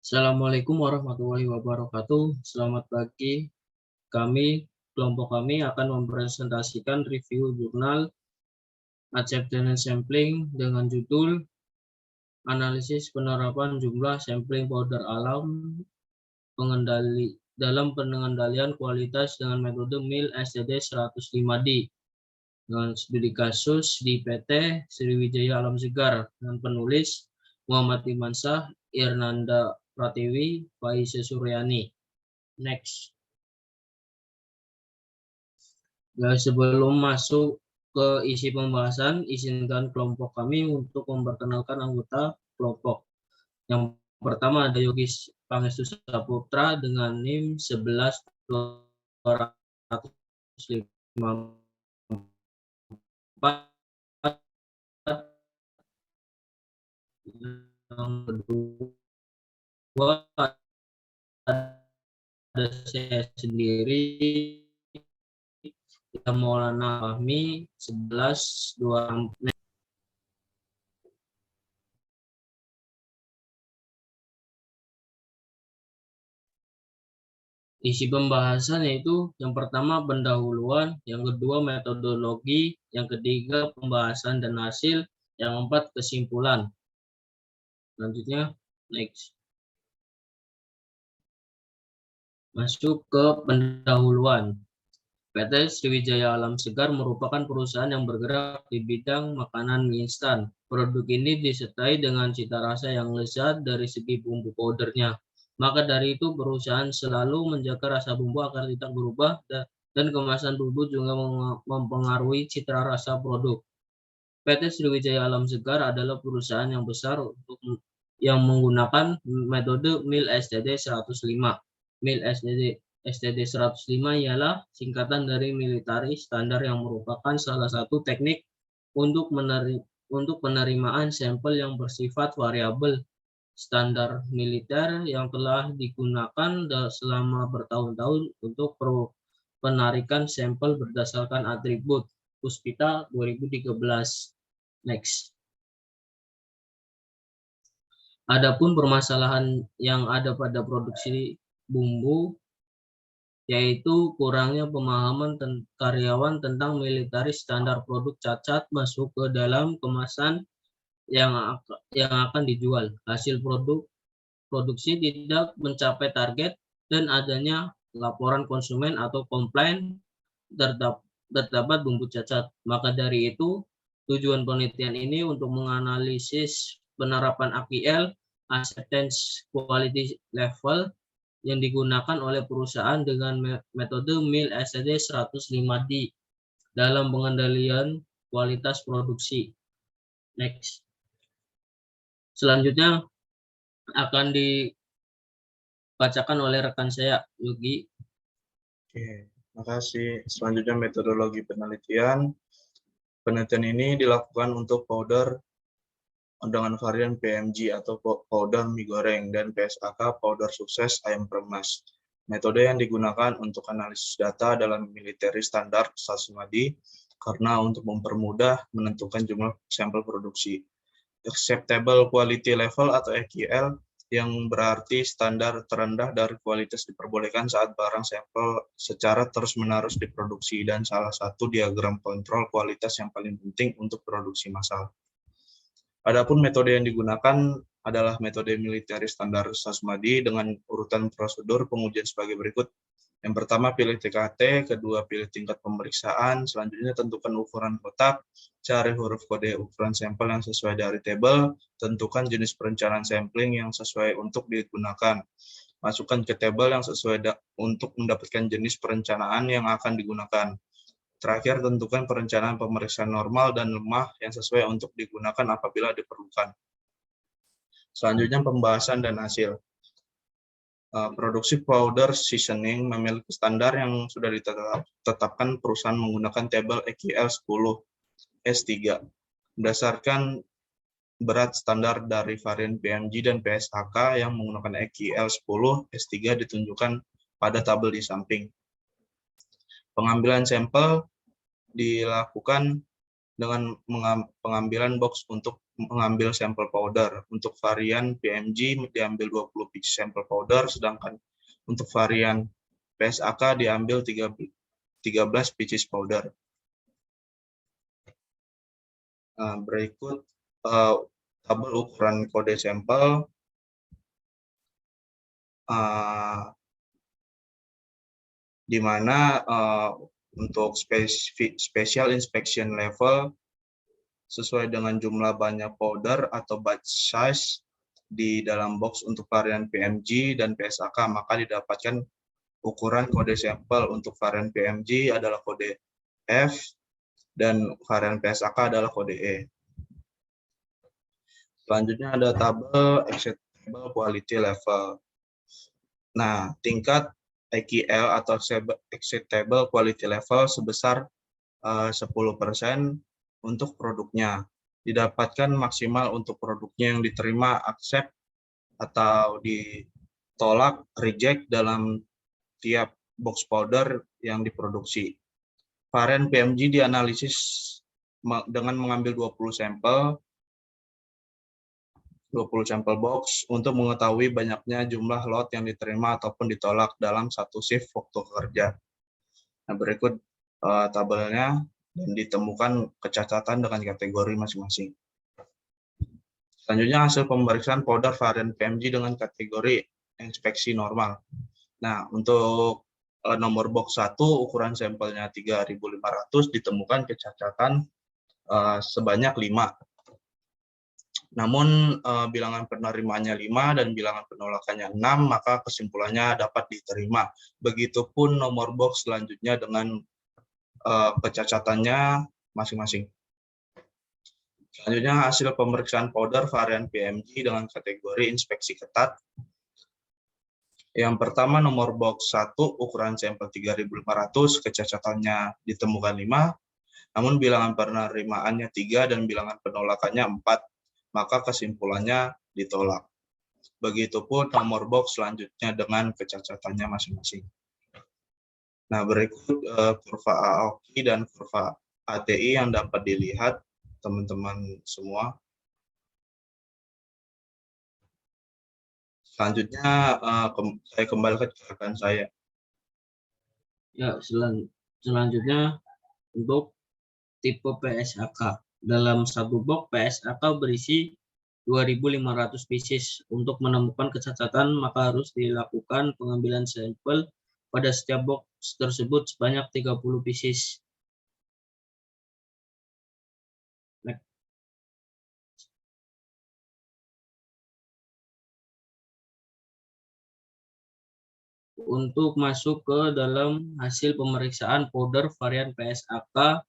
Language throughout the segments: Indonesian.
Assalamualaikum warahmatullahi wabarakatuh. Selamat pagi. Kelompok kami akan mempresentasikan review jurnal Acceptance Sampling dengan judul Analisis Penerapan Jumlah Sampling Powder Alam dalam pengendalian kualitas dengan metode MIL STD 105D dengan studi kasus di PT Sriwijaya Alam Segar dengan penulis Muhammad Imansyah, Irnanda Pratiwi, Faiza Suryani. Next. Nah, sebelum masuk ke isi pembahasan, izinkan kelompok kami untuk memperkenalkan anggota kelompok. Yang pertama ada Yogi Pangestu Saputra dengan NIM 11.254. Yang kedua ada saya sendiri yang Maulana Fahmi 11.2. Isi pembahasan yaitu yang pertama pendahuluan, yang kedua metodologi, yang ketiga pembahasan dan hasil, yang keempat kesimpulan. Selanjutnya, next. Masuk ke pendahuluan. PT Sriwijaya Alam Segar merupakan perusahaan yang bergerak di bidang makanan mie instan. Produk ini disertai dengan cita rasa yang lezat dari segi bumbu powdernya. Maka dari itu perusahaan selalu menjaga rasa bumbu agar tidak berubah dan kemasan bumbu juga mempengaruhi citra rasa produk. PT Sriwijaya Alam Segar adalah perusahaan yang besar yang menggunakan metode MIL STD 105. MIL STD 105 ialah singkatan dari Military Standard yang merupakan salah satu teknik untuk penerimaan sampel yang bersifat variabel standar militer yang telah digunakan selama bertahun-tahun untuk penarikan sampel berdasarkan atribut Puspita 2013. Next. Adapun permasalahan yang ada pada produksi bumbu yaitu kurangnya pemahaman karyawan tentang military standar produk cacat masuk ke dalam kemasan yang akan dijual. Hasil produksi tidak mencapai target dan adanya laporan konsumen atau komplain terdapat bumbu cacat. Maka dari itu, tujuan penelitian ini untuk menganalisis penerapan AQL, Acceptance Quality Level, yang digunakan oleh perusahaan dengan metode MIL STD 105D dalam pengendalian kualitas produksi. Next. Selanjutnya akan dibacakan oleh rekan saya, Yogi. Oke, makasih. Selanjutnya metodologi penelitian. Penelitian ini dilakukan untuk powder dengan varian PMG atau powder mie goreng dan PSAK powder sukses ayam kremes. Metode yang digunakan untuk analisis data dalam military standard 105D karena untuk mempermudah menentukan jumlah sampel produksi. Acceptable Quality Level atau AQL yang berarti standar terendah dari kualitas diperbolehkan saat barang sampel secara terus-menerus diproduksi dan salah satu diagram kontrol kualitas yang paling penting untuk produksi massal. Adapun metode yang digunakan adalah metode military standar 105D dengan urutan prosedur pengujian sebagai berikut. Yang pertama pilih TKT, kedua pilih tingkat pemeriksaan, selanjutnya tentukan ukuran kotak, cari huruf kode ukuran sampel yang sesuai dari tabel, tentukan jenis perencanaan sampling yang sesuai untuk digunakan. Masukkan ke tabel yang sesuai untuk mendapatkan jenis perencanaan yang akan digunakan. Terakhir, tentukan perencanaan pemeriksaan normal dan lemah yang sesuai untuk digunakan apabila diperlukan. Selanjutnya pembahasan dan hasil. Produksi powder seasoning memiliki standar yang sudah ditetapkan perusahaan menggunakan tabel EQL 10 S3. Berdasarkan berat standar dari varian PMG dan PSAK yang menggunakan EQL 10 S3 ditunjukkan pada tabel di samping. Pengambilan sampel dilakukan dengan pengambilan box untuk mengambil sampel powder. Untuk varian PMG diambil 20 biji sampel powder, sedangkan untuk varian PSAK diambil 13 biji powder. Nah, berikut tabel ukuran kode sampel. Di mana untuk special inspection level sesuai dengan jumlah banyak powder atau batch size di dalam box untuk varian PMG dan PSAK, maka didapatkan ukuran kode sampel untuk varian PMG adalah kode F dan varian PSAK adalah kode E. Selanjutnya ada tabel acceptable quality level. Nah, tingkat AQL atau acceptable quality level sebesar 10% untuk produknya. Didapatkan maksimal untuk produknya yang diterima accept atau ditolak reject dalam tiap box powder yang diproduksi. Varian PMG dianalisis dengan mengambil 20 sampel box untuk mengetahui banyaknya jumlah lot yang diterima ataupun ditolak dalam satu shift waktu kerja. Nah, berikut tabelnya dan ditemukan kecacatan dengan kategori masing-masing. Selanjutnya hasil pemeriksaan powder varian PMG dengan kategori inspeksi normal. Nah, untuk nomor box 1 ukuran sampelnya 3.500 ditemukan kecacatan sebanyak 5. Namun bilangan penerimaannya 5 dan bilangan penolakannya 6, maka kesimpulannya dapat diterima. Begitupun nomor box selanjutnya dengan kecacatannya masing-masing. Selanjutnya hasil pemeriksaan powder varian PMG dengan kategori inspeksi ketat. Yang pertama nomor box 1 ukuran sampel 3.500, kecacatannya ditemukan 5, namun bilangan penerimaannya 3 dan bilangan penolakannya 4. Maka kesimpulannya ditolak. Begitupun nomor box selanjutnya dengan kecacatannya masing-masing. Nah, berikut kurva AOKI dan kurva ATI yang dapat dilihat teman-teman semua. Selanjutnya saya kembalikan ke rekan saya. Ya, selanjutnya untuk tipe PSAK. Dalam satu box PSAK berisi 2.500 pieces. Untuk menemukan kecacatan, maka harus dilakukan pengambilan sampel pada setiap box tersebut sebanyak 30 pieces. Untuk masuk ke dalam hasil pemeriksaan powder varian PSAK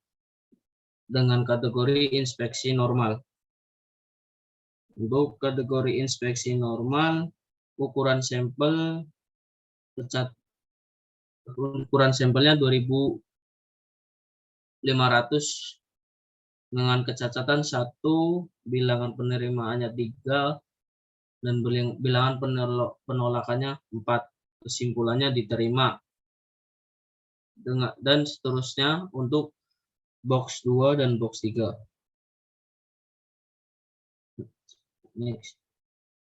dengan kategori inspeksi normal. Untuk kategori inspeksi normal, ukuran sampelnya 2.500 dengan kecacatan 1, bilangan penerimaannya 3, dan bilangan penolakannya 4. Kesimpulannya diterima. Dan seterusnya untuk box 2 dan box 3. Next.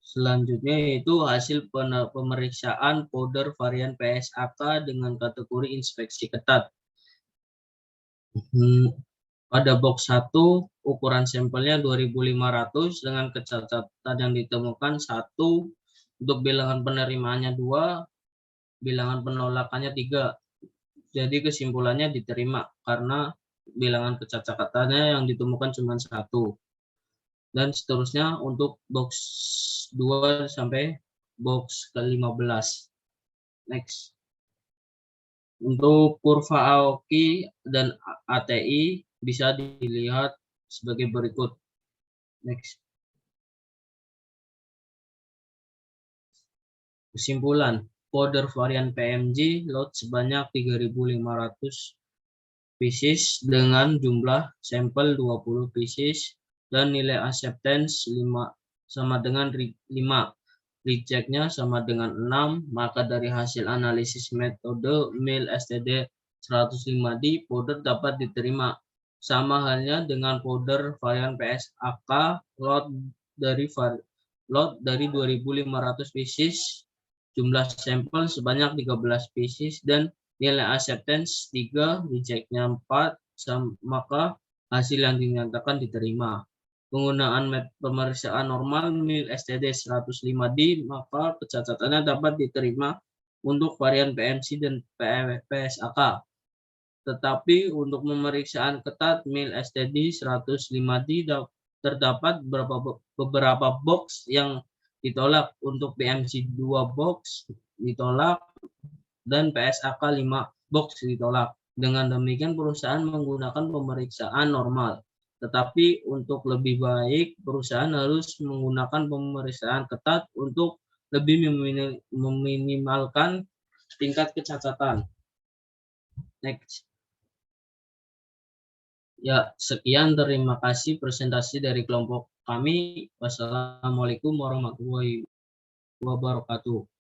Selanjutnya yaitu hasil pemeriksaan powder varian PSAK dengan kategori inspeksi ketat. Pada box 1 ukuran sampelnya 2.500 dengan kecacatan yang ditemukan 1, untuk bilangan penerimaannya 2, bilangan penolakannya 3. Jadi kesimpulannya diterima karena bilangan kecacatannya yang ditemukan cuma 1. Dan seterusnya untuk box 2 sampai box ke-15. Next. Untuk kurva AOKI dan ATI bisa dilihat sebagai berikut. Next. Kesimpulan, powder varian PMG lot sebanyak 3.500 pieces dengan jumlah sampel 20 pieces dan nilai acceptance 5 sama dengan 5. Rejectnya sama dengan 6, maka dari hasil analisis metode MIL STD 105D, powder dapat diterima. Sama halnya dengan folder varian PSAK lot dari 2.500 pieces, jumlah sampel sebanyak 13 pieces, dan nilai acceptance 3, rejectnya 4, maka hasil yang dinyatakan diterima. Penggunaan pemeriksaan normal MIL STD 105D, maka pencatatannya dapat diterima untuk varian PMC dan PSAK. Tetapi untuk pemeriksaan ketat MIL STD 105D terdapat beberapa box yang ditolak. Untuk PMC 2 box ditolak dan PSAK 5 box ditolak. Dengan demikian perusahaan menggunakan pemeriksaan normal. Tetapi untuk lebih baik perusahaan harus menggunakan pemeriksaan ketat untuk lebih meminimalkan tingkat kecacatan. Next. Ya, sekian, terima kasih presentasi dari kelompok kami. Wassalamualaikum warahmatullahi wabarakatuh.